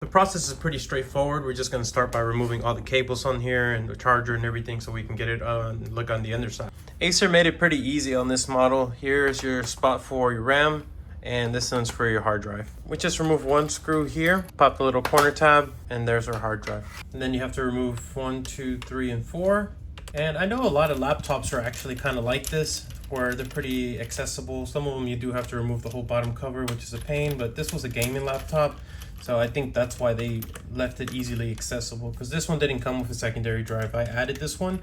The process is pretty straightforward. We're just going to start by removing all the cables on here and the charger and everything so we can get it look on the underside. Acer made it pretty easy on this model. Here's your spot for your RAM, and this one's for your hard drive. We just remove one screw here, pop the little corner tab, and there's our hard drive. And then you have to remove 1, 2, 3, and 4. And I know a lot of laptops are actually kind of like this, where they're pretty accessible. Some of them you do have to remove the whole bottom cover, which is a pain, but this was a gaming laptop. So I think that's why they left it easily accessible, because this one didn't come with a secondary drive. I added this one,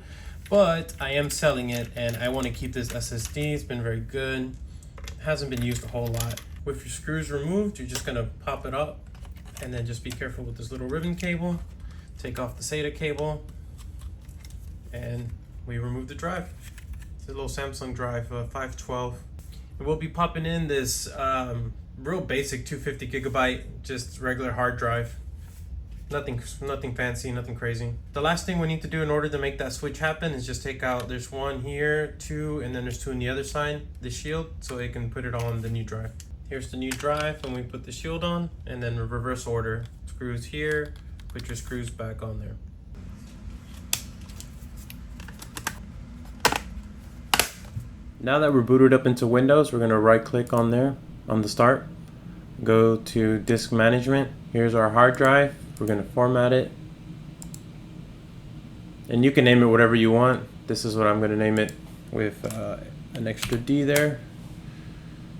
but I am selling it and I want to keep this SSD. It's been very good. It hasn't been used a whole lot. With your screws removed, you're just going to pop it up, and then just be careful with this little ribbon cable. Take off the SATA cable, and we remove the drive. It's a little Samsung drive, 512. And we'll be popping in this real basic 250 gigabyte, just regular hard drive. Nothing fancy, nothing crazy. The last thing we need to do in order to make that switch happen is just take out, there's one here, 2, and then there's 2 on the other side, the shield, so it can put it all on the new drive. Here's the new drive, and we put the shield on, and then reverse order. Screws here, put your screws back on there. Now that we're booted up into Windows, we're going to right click on there, on the start, go to disk management. Here's our hard drive. We're going to format it, and you can name it whatever you want. This is what I'm going to name it, with an extra D there,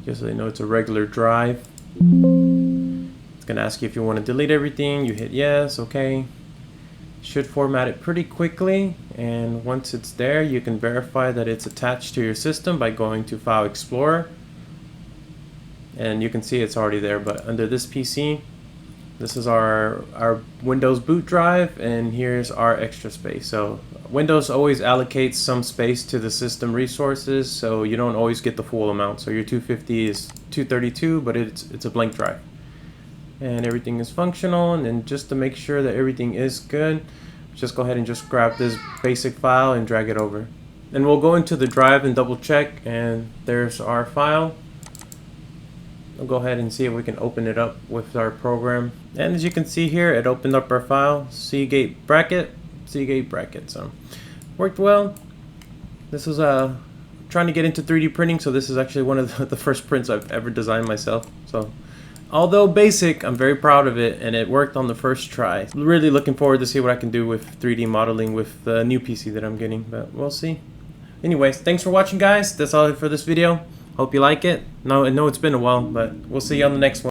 just so they know it's a regular drive. It's going to ask you if you want to delete everything. You hit yes, okay. Should format it pretty quickly, and once it's there, you can verify that it's attached to your system by going to File Explorer, and you can see it's already there. But under this PC, this is our Windows boot drive, and here's our extra space. So Windows always allocates some space to the system resources, so you don't always get the full amount. So your 250 is 232, but it's a blank drive. And everything is functional, and then just to make sure that everything is good, just go ahead and just grab this basic file and drag it over. And we'll go into the drive and double check, and there's our file. We'll go ahead and see if we can open it up with our program. And as you can see here, it opened up our file, Seagate bracket. So worked well. This is trying to get into 3D printing, so this is actually one of the first prints I've ever designed myself. So although basic, I'm very proud of it, and it worked on the first try. Really looking forward to see what I can do with 3D modeling with the new PC that I'm getting, but we'll see. Anyways, thanks for watching, guys. That's all for this video. Hope you like it. No, I know it's been a while, but we'll see you on the next one.